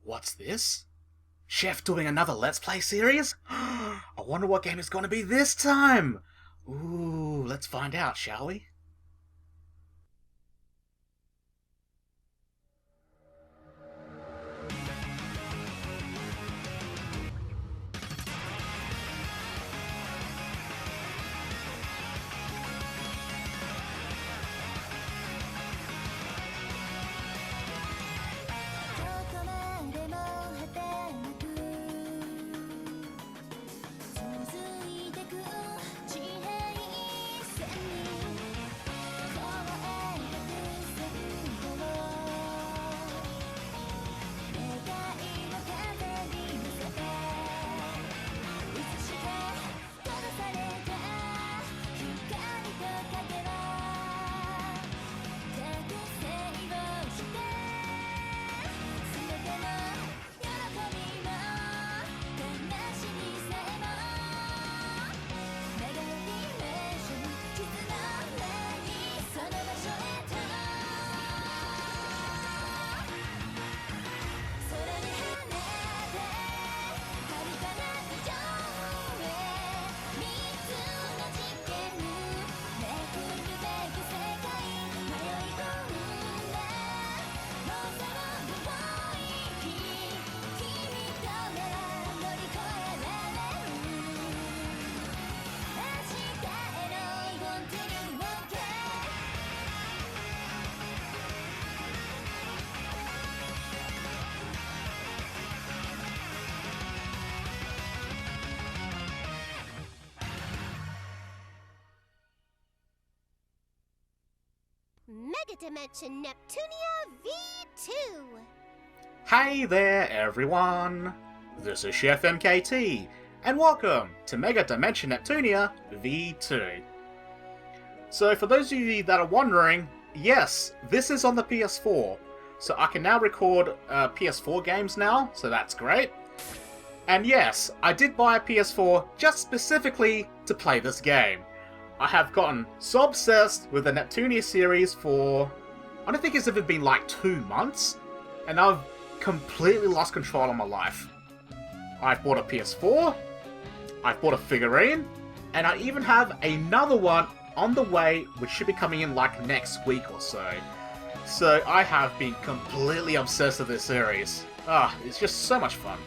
What's this? Chef doing another Let's Play series? I wonder what game it's going to be this time! Ooh, let's find out, shall we? Megadimension Neptunia VII! Hey there, everyone! This is Chef MKT, and welcome to Megadimension Neptunia V2. So for those of you that are wondering, yes, this is on the PS4, so I can now record PS4 games now, so that's great. And yes, I did buy a PS4 just specifically to play this game. I have gotten so obsessed with the Neptunia series for, I don't think it's ever been like 2 months, and I've completely lost control of my life. I've bought a PS4, I've bought a figurine, and I even have another one on the way, which should be coming in like next week or so. So I have been completely obsessed with this series. It's just so much fun.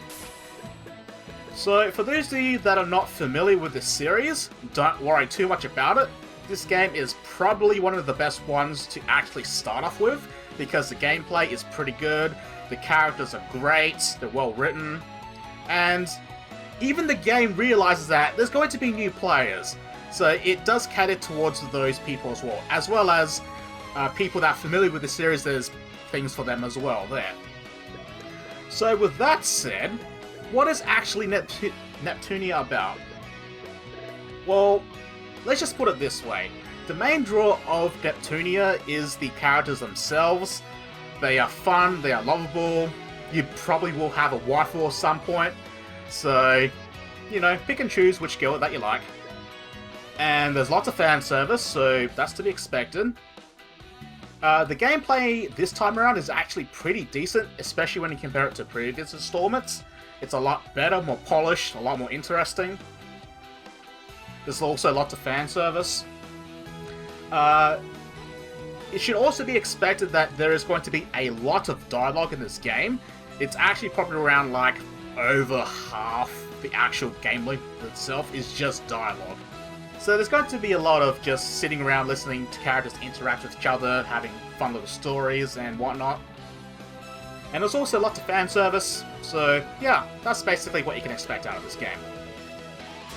So, for those of you that are not familiar with this series, don't worry too much about it. This game is probably one of the best ones to actually start off with, because the gameplay is pretty good, the characters are great, they're well written, and even the game realizes that there's going to be new players, so it does cater towards those people as well as people that are familiar with the series. There's things for them as well there. So with that said, what is actually Neptunia about? Well, let's just put it this way. The main draw of Neptunia is the characters themselves. They are fun, they are lovable, you probably will have a waifu at some point, so, you know, pick and choose which girl that you like. And there's lots of fan service, so that's to be expected. The gameplay this time around is actually pretty decent, especially when you compare it to previous installments. It's a lot better, more polished, a lot more interesting. There's also lots of fan service. It should also be expected that there is going to be a lot of dialogue in this game. It's actually probably around like over half the actual gameplay itself is just dialogue. So there's going to be a lot of just sitting around listening to characters interact with each other, having fun little stories and whatnot. And there's also lots of fan service, so yeah, that's basically what you can expect out of this game.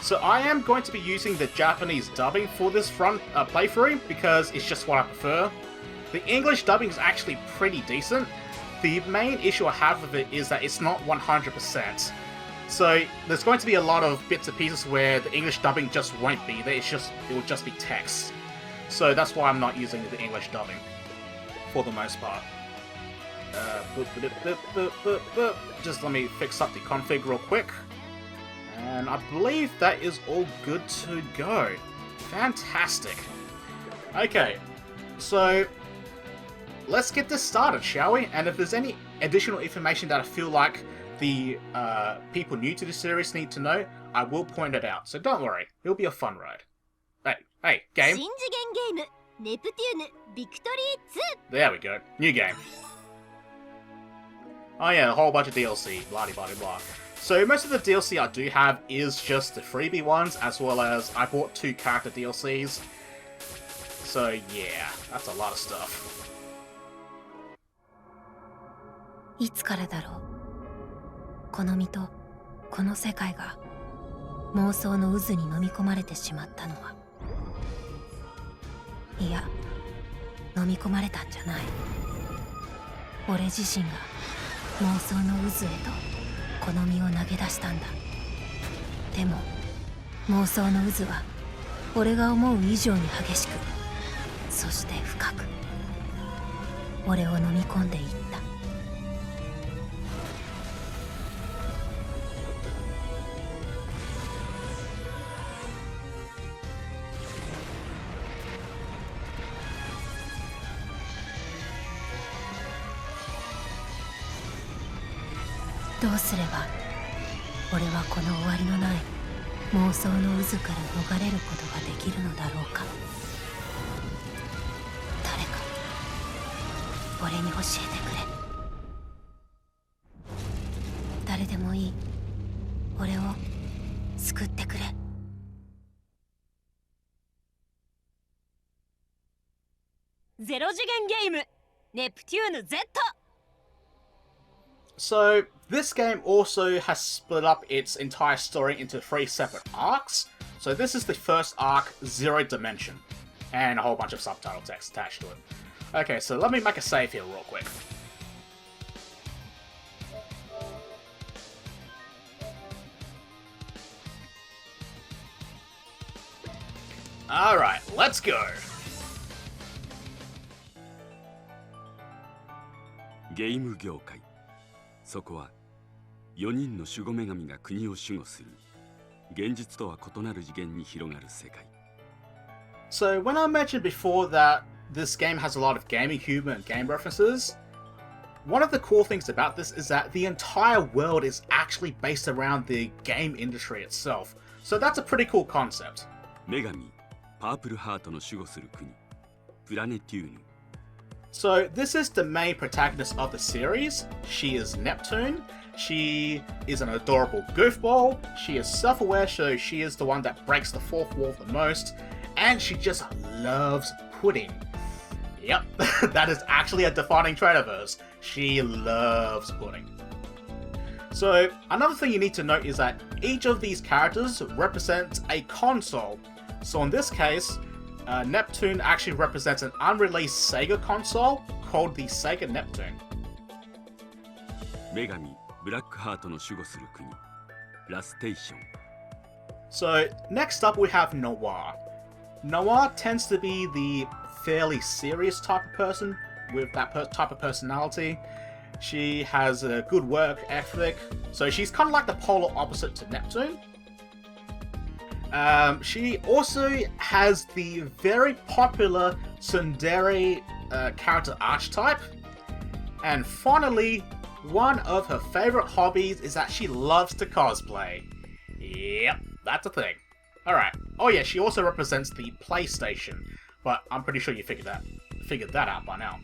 So I am going to be using the Japanese dubbing for this playthrough, because it's just what I prefer. The English dubbing is actually pretty decent. The main issue I have with it is that it's not 100%. So there's going to be a lot of bits and pieces where the English dubbing just won't be there, it will just be text. So that's why I'm not using the English dubbing, for the most part. Just let me fix up the config real quick. And I believe that is all good to go. Fantastic. Okay, so let's get this started, shall we? And if there's any additional information that I feel like the people new to the series need to know, I will point it out. So don't worry, it'll be a fun ride. Hey, game. 新次元ゲームネプテューヌビクトリー There we go, new game. Oh yeah, a whole bunch of DLC, blah blah blah blah. So most of the DLC I do have is just the freebie ones, as well as I bought 2 character DLCs. So yeah, that's a lot of stuff. いつからだろう。この身とこの世界が妄想の渦に飲み込まれてしまったのは。いや、飲み込まれたんじゃない。俺自身が妄想の渦へとこの身を投げ出したんだ。でも妄想の渦は俺が思う以上に激しく、そして深く俺を飲み込んでいった。どうすれば俺はこの終わりのない妄想の渦から逃れることができるのだろうか。誰か俺に教えてくれ。誰でもいい。俺を救ってくれ。ゼロ次元ゲームネプテューヌ Z。 So, this game also has split up its entire story into 3 separate arcs. So this is the first arc, Zero Dimension, and a whole bunch of subtitle text attached to it. Okay, so let me make a save here real quick. Alright, let's go! ゲーム業界、そこは4人の守護女神が国を守護する現実とは異なる次元に広がる世界。 So when I mentioned before that this game has a lot of gaming humor and game references, one of the cool things about this is that the entire world is actually based around the game industry itself. So that's a pretty cool concept. 女神パープルハートの守護する国プラネテューヌ。 So this is the main protagonist of the series. She is Neptune. She is an adorable goofball. She is self-aware, so she is the one that breaks the fourth wall the most. And she just loves pudding. Yep, that is actually a defining trait of hers. She loves pudding. So another thing you need to note is that each of these characters represents a console. So in this case, Neptune actually represents an unreleased Sega console called the Sega Neptune. 女神ブラックハートの守護する国ラステーション。 So next up we have Nowaru. Nowaru tends to be the fairly serious type of person with that type of personality. She has a good work ethic, so she's kind of like the polar opposite to Neptune. She also has the very popular tsundere character archetype. And finally, one of her favorite hobbies is that she loves to cosplay. Yep, that's a thing. Alright. Oh yeah, she also represents the PlayStation, but I'm pretty sure you figured that out by now.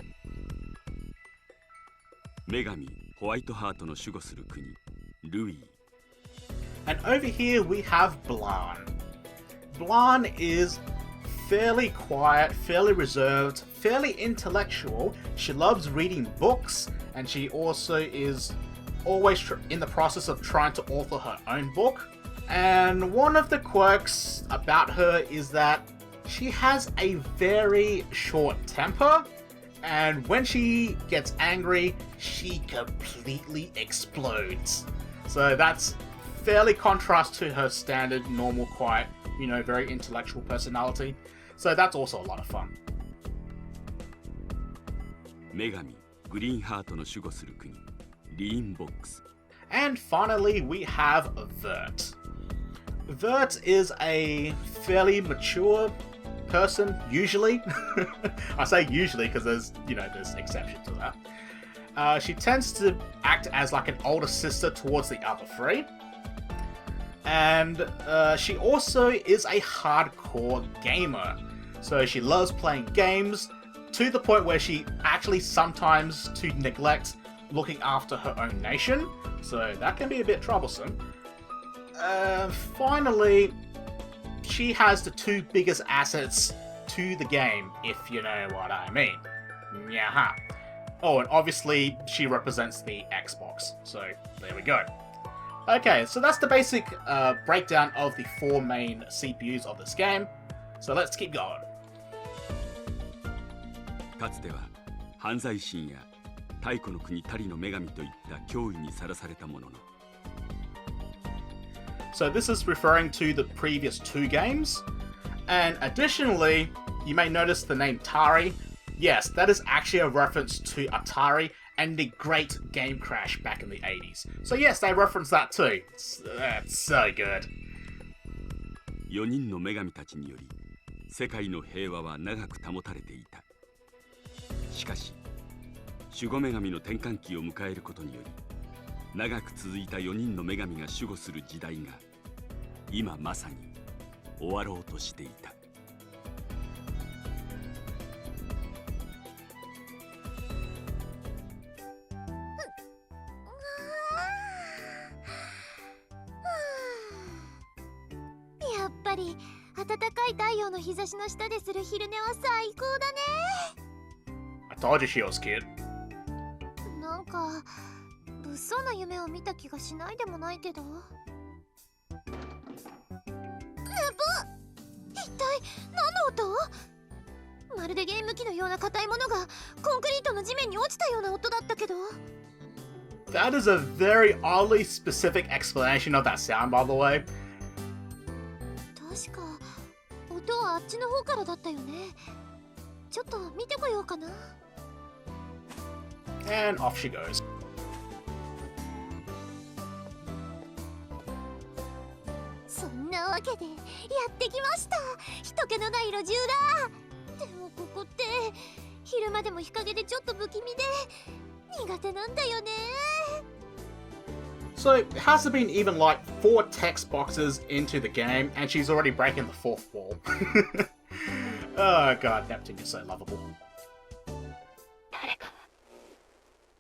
女神ホワイトハートの守護する国ルイ。 And over here we have Blanc. Blanc is fairly quiet, fairly reserved, fairly intellectual. She loves reading books, and she also is always in the process of trying to author her own book. And one of the quirks about her is that she has a very short temper, and when she gets angry, she completely explodes. So that's fairly contrast to her standard, normal, quiet, you know, very intellectual personality. So that's also a lot of fun. 女神グリーンハートの守護する国リーンボックス。 And finally, we have Vert. Vert is a fairly mature, person, usually. I say usually because there's exceptions to that. She tends to act as like an older sister towards the other three. And she also is a hardcore gamer. So she loves playing games to the point where she actually sometimes to neglect looking after her own nation. So that can be a bit troublesome. Finally, she has the two biggest assets to the game, if you know what I mean. Yaha. Oh, and obviously she represents the Xbox. So there we go. Okay, so that's the basic breakdown of the four main CPUs of this game. So let's keep going. かつては犯罪神や太古の国タリの女神といった脅威にさらされたものの So this is referring to the previous two games. And additionally, you may notice the name Tari. Yes, that is actually a reference to Atari and the great game crash back in the 80s. So yes, they reference that too. That's so good. 4人の女神たちにより世界の平和は長く保たれていた。しかし、守護女神の転換期を迎えることにより長く続いた4人の女神が守護する時代が今まさに終わろうとしていた。やっぱり暖かい太陽の日差しの下でする昼寝は最高だね。I told you she was cute. なんか物騒な夢を見た気がしないでもないけど。一体何の音？まるでゲーム機のような硬いものがコンクリートの地面に落ちたような音だったけど。That is a very oddly specific explanation of that sound, by the way. 確か音はあっちの方からだったよね。ちょっと見てこようかな。And off she goes. そんなわけでやってきました。人気のない路地裏。でもここって昼間でも日陰でちょっと不気味で苦手なんだよね。So, has there been even like 4 text boxes into the game, and she's already breaking the 4th wall? Oh god, Neptune is so lovable. 誰か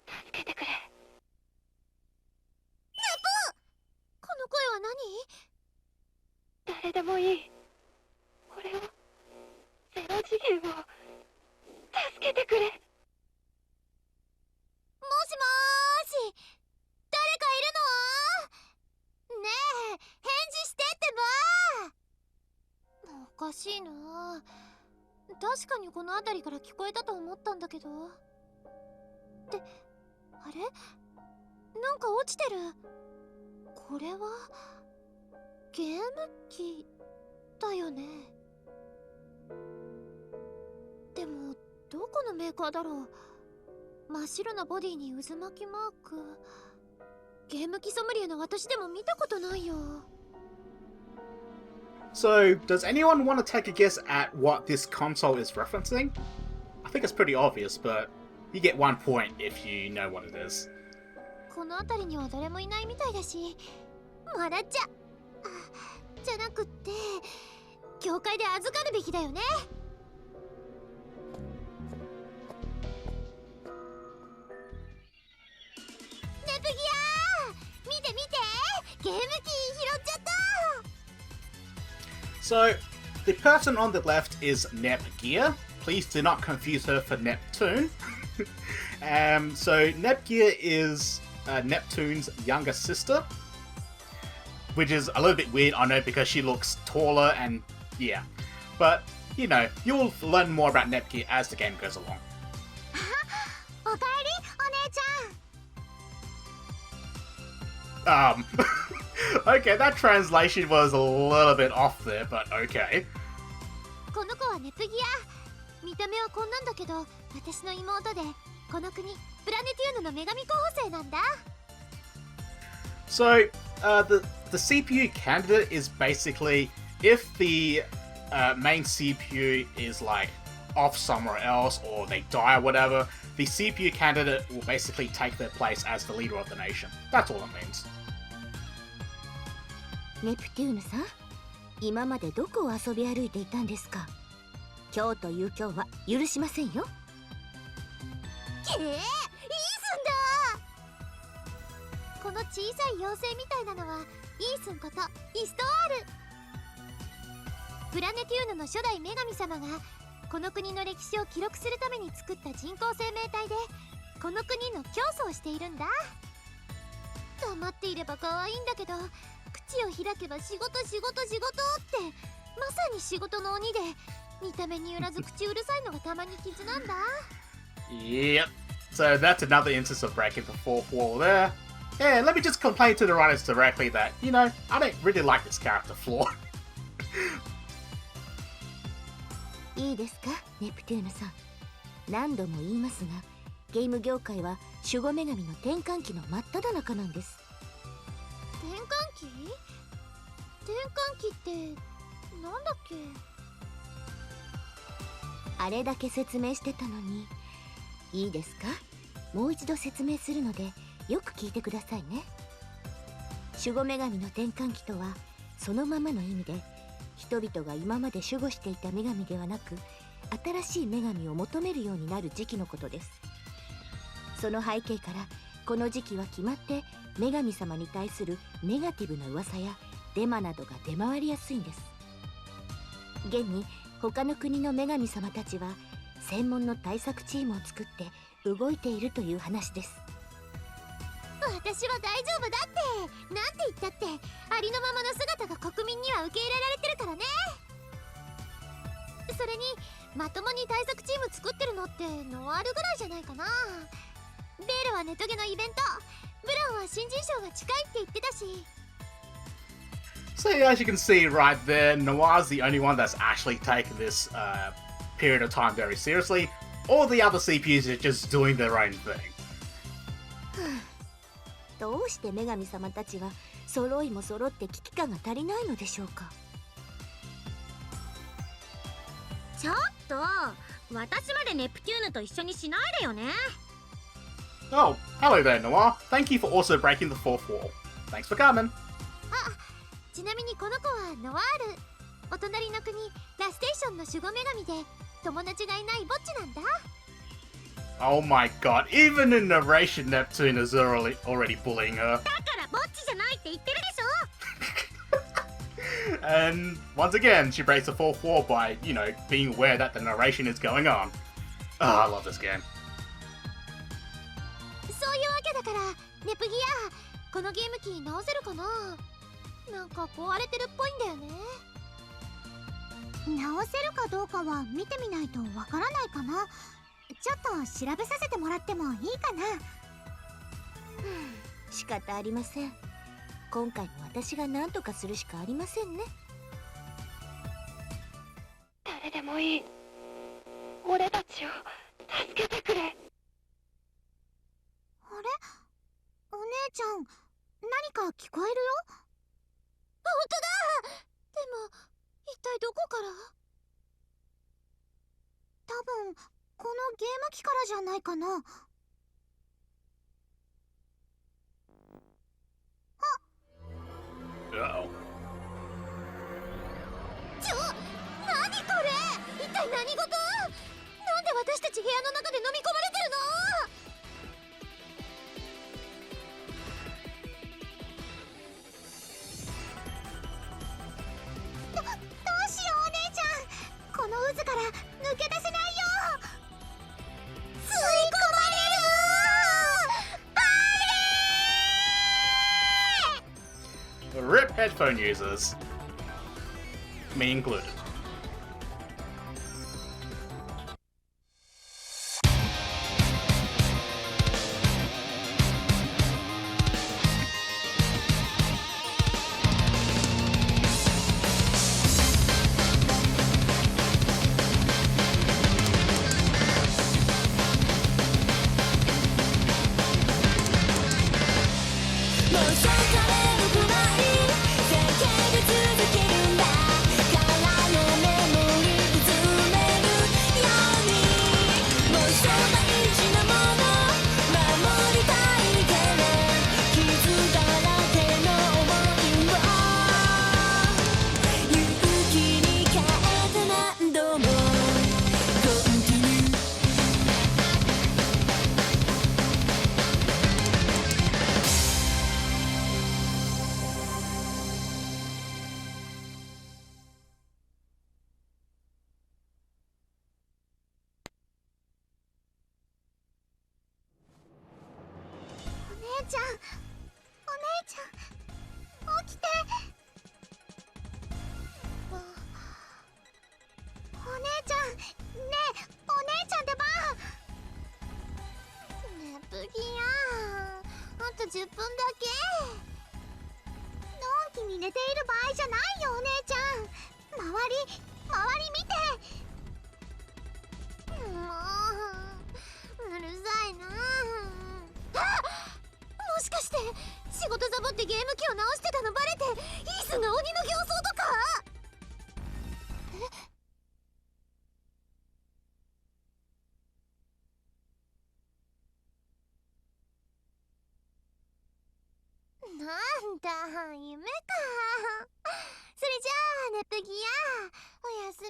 助けてくれ。ネポ！この声は何？誰でもいい。これをゼロ次元を助けてくれ。もしもーし。誰かいるの？ねえ、返事してってば。おかしいな。確かにこの辺りから聞こえたと思ったんだけど。ってあれ？なんか落ちてる。これはゲーム機だよね。でもどこのメーカーだろう。真っ白なボディに渦巻きマーク。ゲーム機ソムリエの私でも見たことないよ。So, does anyone want to take a guess at what this console is referencing? I think it's pretty obvious, but you get 1 point if you know what it is. この辺りには誰もいないみたいだし、まだじゃなくって、教会で預かるべきだよね。ネプギアー、見て見て、ゲーム機拾っちゃった。So, the person on the left is Nepgear. Please do not confuse her for Neptune. So, Nepgear is Neptune's younger sister, which is a little bit weird, I know, because she looks taller and yeah. But, you know, you'll learn more about Nepgear as the game goes along. おかえり、お姉ちゃん。Okay, that translation was a little bit off there, but okay. この子はネプギア。見た目はこんなんだけど、私の妹で、この国プラネティウヌの女神候補生なんだ。So, the CPU candidate is basically if the main CPU is like off somewhere else or they die or whatever, the CPU candidate will basically take their place as the leader of the nation. That's all it means. ネプテューヌさん、今までどこを遊び歩いていたんですか。今日という今日は許しませんよ。イースンだ。この小さい妖精みたいなのはイースンことイストアール。プラネテューヌの初代女神様がこの国の歴史を記録するために作った人工生命体で、この国の教祖をしているんだ。黙っていれば可愛いんだけど、口を開けば仕事仕事仕事ってまさに仕事の鬼で、見た目によらず口うるさいのがたまに傷なんだ。Yep. So that's another instance of breaking the fourth wall there. Yeah, let me just complain to the writers directly that, you know, I don't really like this character flaw. いいですか、ネプテューヌさん。何度も言いますが、ゲーム業界は守護女神の転換期の真っ只中なんです。転換期？転換期ってなんだっけ？あれだけ説明してたのに。いいですか？もう一度説明するのでよく聞いてくださいね。守護女神の転換期とはそのままの意味で、人々が今まで守護していた女神ではなく新しい女神を求めるようになる時期のことです。その背景からこの時期は決まって女神様に対するネガティブな噂やデマなどが出回りやすいんです。現に他の国の女神様たちは専門の対策チームを作って動いているという話です。私は大丈夫だって、なんて言ったってありのままの姿が国民には受け入れられてるからね。それにまともに対策チーム作ってるのってノワールぐらいじゃないかな。ベールはネトゲのイベント、ブランは新人賞が近いって言ってたし。So as you can see right there, Noir's the only one that's actually taken this period of time very seriously. All the other CPUs are just doing their own thing. どうして女神様たちは揃いも揃って危機感が足りないのでしょうか。ちょっと私までネプテューヌと一緒にしないでよね。Oh, hello there, Noir. Thank you for also breaking the fourth wall. Thanks for coming. ちなみにこの子はノワール。お隣の国ラステーションの守護女神で友達がいないぼっちなんだ。Oh my god, even in narration, Neptune is already bullying her. だからぼっちじゃないって言ってるでしょ。And once again, she breaks the fourth wall by, you know, being aware that the narration is going on. Oh, I love this game. そういうわけだから、ネプギア、このゲーム機直せるかな？なんか壊れてるっぽいんだよね。直せるかどうかは見てみないとわからないかな。ちょっと調べさせてもらってもいいかな。仕方ありません。今回も私が何とかするしかありませんね。誰でもいい。俺たちを助けてくれ。あれ？お姉ちゃん、何か聞こえるよ。本当だ！でも、一体どこから？多分、このゲーム機からじゃないかな。Uh-oh. 何これ？一体何事？なんで私たち部屋の中で飲み込まれてるの？どうしようお姉ちゃん、この渦から抜け出せないよ。吸い込まれる。RIP headphone users. Me included. 姉ちゃん、お姉ちゃん、起きて。お姉ちゃん、ねえ、お姉ちゃんってば。ねぷぎやあと10分だけ。のんきに寝ている場合じゃないよ、お姉ちゃん。周り見て。もううるさいなあ。もしかして仕事サボってゲーム機を直してたのバレてイースンが鬼の形相とか。なんだ、夢か。それじゃあネプギやおやすみ。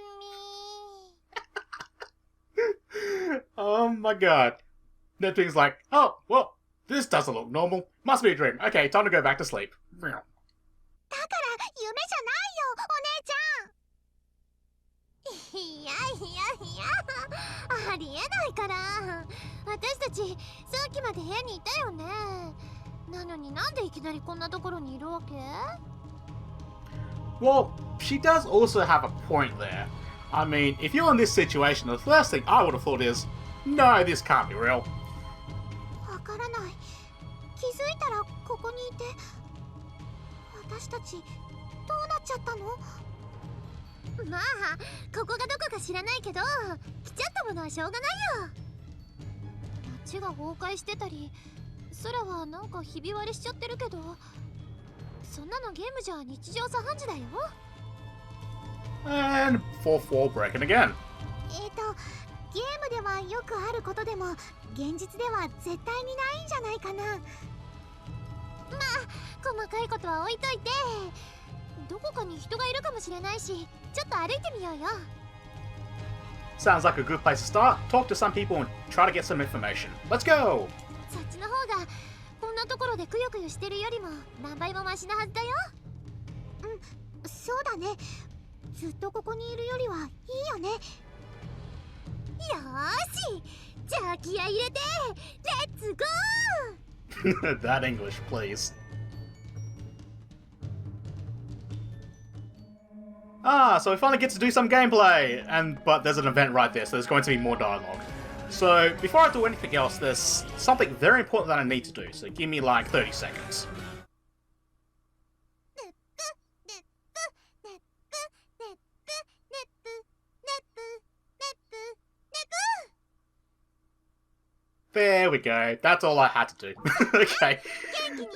Oh my god. Neptune's like, oh, well, this doesn't look normal. Must be a dream. Okay, time to go back to sleep. だから夢じゃないよ、お姉ちゃん。いやありえないから。私たちさっきまで部屋にいたよね。なのになんでいきなりこんなところにいるわけ？ Well, she does also have a point there. I mean, if you're in this situation, the first thing I would have thought is, no, this can't be real. わからない。気づいたらここにいて。私たちどうなっちゃったの？まあ、ここがどこか知らないけど、来ちゃったものはしょうがないよ。街が崩壊してたり、空はなんかひび割れしちゃってるけど、そんなのゲームじゃ日常茶飯事だよ。And fourth wall breaking again. ゲームではよくあることでも、現実では絶対にないんじゃないかな。まあ、細かいことは置いといて、どこかに人がいるかもしれないし、ちょっと歩いてみようよ。Sounds like a good place to start. Talk to some people and try to get some information. Let's go! そっちの方がこんなところでくよくよしてるよりも何倍もマシなはずだよ。うん、そうだね。ずっとここにいるよりはいいよね。よーし、じゃあ気合い入れてレッツゴー。 That English, please. So we finally get to do some gameplay, but there's an event right there, so there's going to be more dialogue. So before I do anything else, there's something very important that I need to do, so give me like 30 seconds. There we go, that's all I had to do. Okay,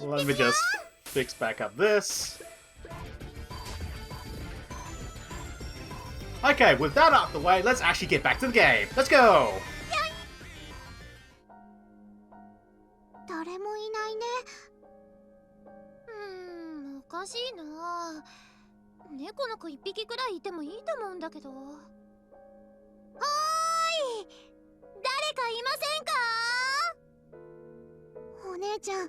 let me just fix back up this. Okay, with that out of the way, let's actually get back to the game. Let's go! 誰もいないね。おかしいな。猫の子一匹くらいいてもいいと思うんだけど。はーい、誰かいませんか？お姉ちゃん、や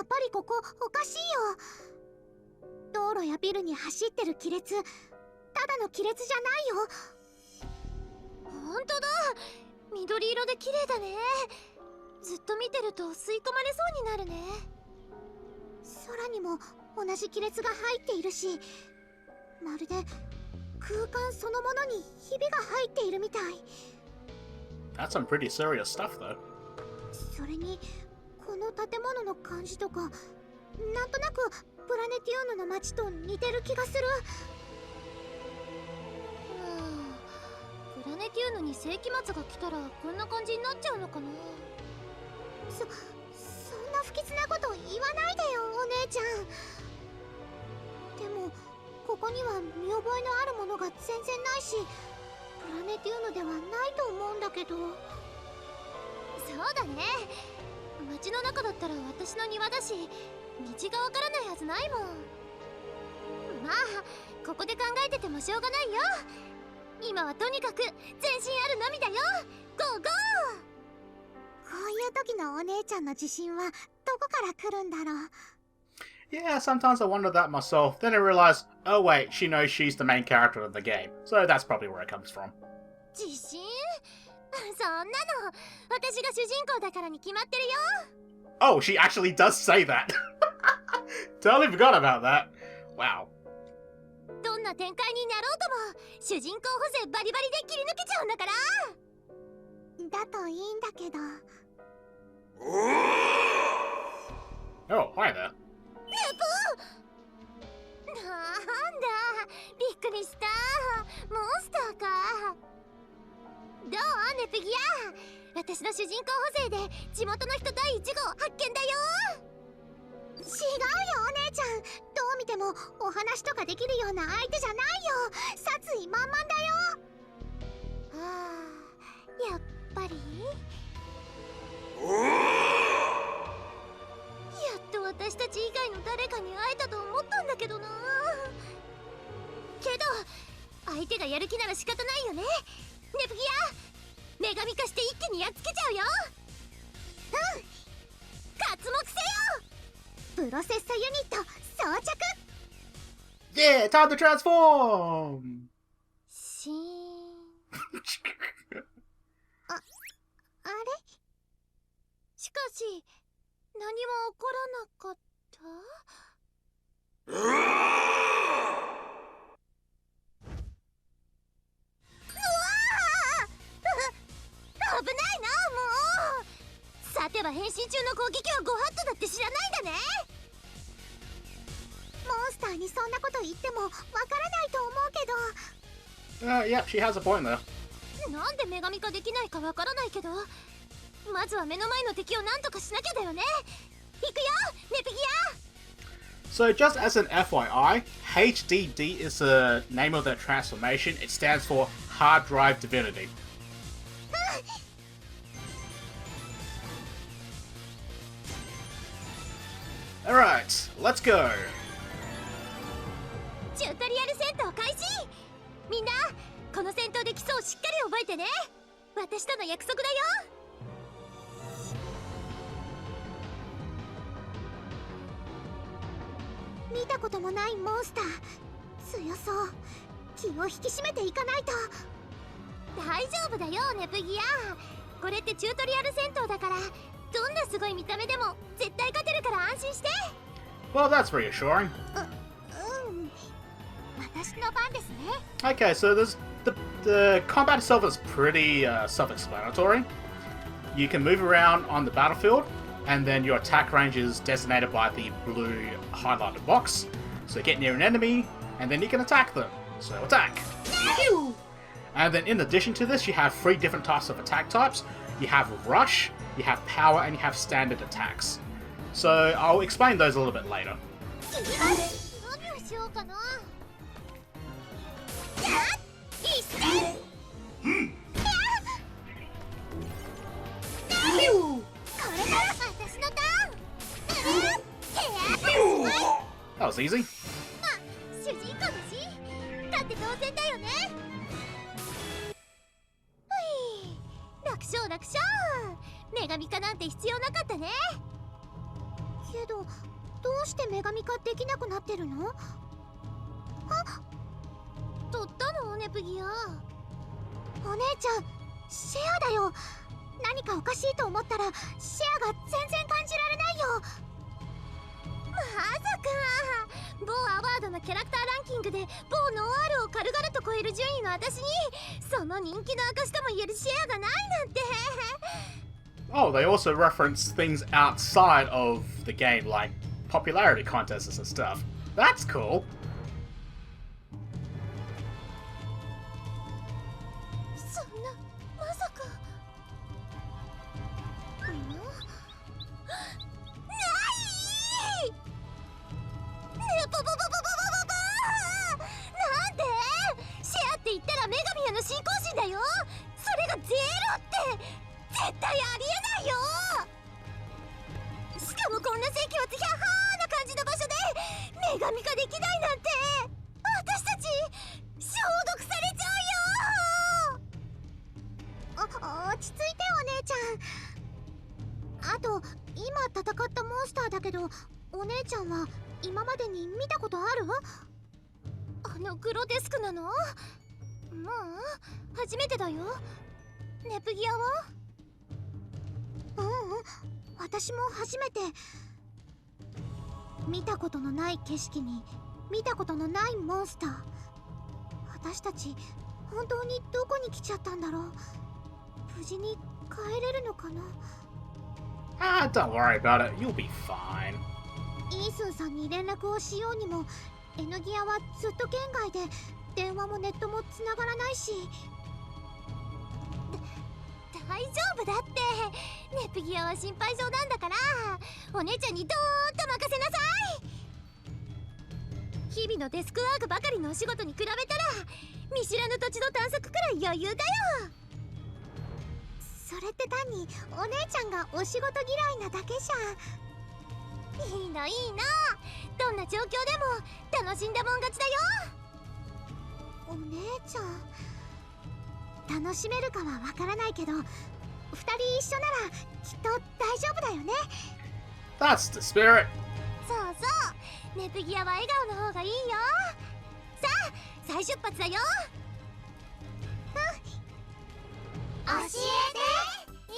っぱりここおかしいよ。道路やビルに走ってる亀裂、ただの亀裂じゃないよ。ほんとだ、緑色で綺麗だね。ずっと見てると吸い込まれそうになるね。空にも同じ亀裂が入っているし、まるで空間そのものにひびが入っているみたい。 That's some pretty serious stuff, though. それにこの建物の感じとか、なんとなくプラネティウムの街と似てる気がする。プラネティウムに世紀末が来たらこんな感じになっちゃうのかな。そんな不吉なこと言わないでよ、お姉ちゃん。でもここには見覚えのあるものが全然ないし、プラネティウムではないと思うんだけど。そうだね、街の中だったら私の庭だし、道がわからないはずないもん。まあここで考えててもしょうがないよ。今はとにかく全身あるのみだよ。ゴーゴー。こういう時のお姉ちゃんの自信はどこから来るんだろう。 Yeah, sometimes I wonder that myself. Then I realize, oh wait, she knows she's the main character of the game. So that's probably where it comes from. 自信？そんなの私が主人公だからに決まってるよ。Oh, she actually does say that. Totally forgot about that. Wow. どんな展開になろうとも主人公補正バリバリで切り抜けちゃうんだから。だといいんだけど。 Oh, hi there. なんだ、びっくりした。モンスターか。どうネプギア。私の主人公補正で地元の人第1号発見だよ。違うよお姉ちゃん、どう見てもお話とかできるような相手じゃないよ。殺意満々だよ。ああ、やっぱりやっと私たち以外の誰かに会えたと思ったんだけどな。けど相手がやる気なら仕方ないよね。ネプギア、女神化して一気にやっつけちゃうよ。うん、刮目せよ。プロセッサユニット装着。 Yeah, time to transform! シーン。あれ、しかし何も起こらなかった。危ないな、もう。さては変身中の攻撃はご法度だって知らないんだね。モンスターにそんなこと言ってもわからないと思うけど。Yeah, she has a point there. なんで女神化できないかわからないけど、まずは目の前の敵を何とかしなきゃだよね。行くよ、ネプギア。 So just as an FYI, HDD is the name of that transformation. It stands for Hard Drive Divinity. Alright, let's go! チュートリアル戦闘開始。みんなこの戦闘で基礎をしっかり覚えてね。私との約束だよ。見たこともないモンスター、強そう。気を引き締めていかないと。大丈夫だよネプギア。これってチュートリアル戦闘だから、どんなすごい見た目でも絶対勝てるから安心して。 Well, that's reassuring. 私の番ですね。 Okay, so the combat itself is pretty self-explanatory. You can move around on the battlefield, and then your attack range is designated by the blue highlighted box. So get near an enemy, and then you can attack them. So attack! And then in addition to this, you have 3 different types of attack types. You have rush, you have power, and you have standard attacks. So I'll explain those a little bit later. 何をしようかな。いいっすね。これから私のターン。That was easy. まあ主人公だし勝って当然だよね。楽勝楽勝。女神化なんて必要なかったね。けど、どうして女神化できなくなってるの？あ、取ったのネプギア。お姉ちゃん、シェアだよ。何かおかしいと思ったらシェアが全然感じられないよ。まさか某アワードのキャラクターランキングで某ノワールを軽々と超える順位の私にその人気の証とも言えるシェアがないなんて。Oh, they also reference things outside of the game, like popularity contests and stuff. That's cool. そんな、まさか。ないなんでシェアって言ったら女神への信仰心だよ。それがゼロって絶対ありえないよ。しかもこんな世紀末ヒャッハーな感じの場所で女神化できないなんて私たち消毒されちゃうよ。落ち着いてお姉ちゃん。あと、今戦ったモンスターだけど、お姉ちゃんは今までに見たことある？あのグロテスクなの？もう初めてだよ。ネプギアは？うんうん、私も初めて見たことのない景色に見たことのないモンスター。私たち本当にどこに来ちゃったんだろう。無事に帰れるのかな。Don't worry about it. You'll be fine. イースンさんに連絡をしようにもエヌギアはずっと県外で電話もネットも繋がらないし。大丈夫だって。ネプギアは心配性なんだから、お姉ちゃんにどーんと任せなさい。日々のデスクワークばかりのお仕事に比べたら、見知らぬ土地の探索くらい余裕だよ。それって単にお姉ちゃんがお仕事嫌いなだけじゃ。いいのいいの。どんな状況でも楽しんだもん勝ちだよ。お姉ちゃん楽しめるかはわからないけど、2人一緒ならきっと大丈夫だよね。 That's the spirit. そうそう、ネプギアは笑顔の方がいいよ。さあ再出発だよ。教えてイ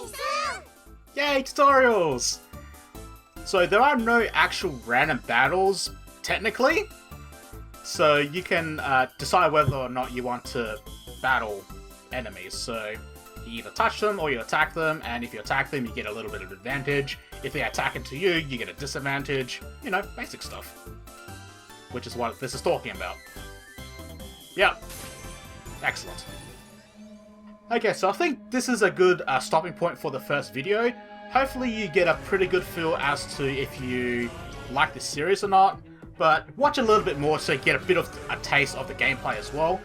ースン。 Yay, tutorials! So there are no actual random battles, technically. So you can decide whether or not you want to battle enemies. So you either touch them or you attack them, and if you attack them, you get a little bit of advantage. If they attack into you, you get a disadvantage. You know, basic stuff. Which is what this is talking about. Yep. Excellent. Okay, so I think this is a good stopping point for the first video. Hopefully you get a pretty good feel as to if you like this series or not, but watch a little bit more so you get a bit of a taste of the gameplay as well.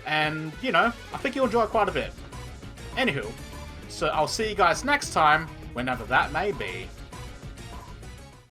And, you know, I think you'll enjoy it quite a bit. Anywho, so I'll see you guys next time, whenever that may be.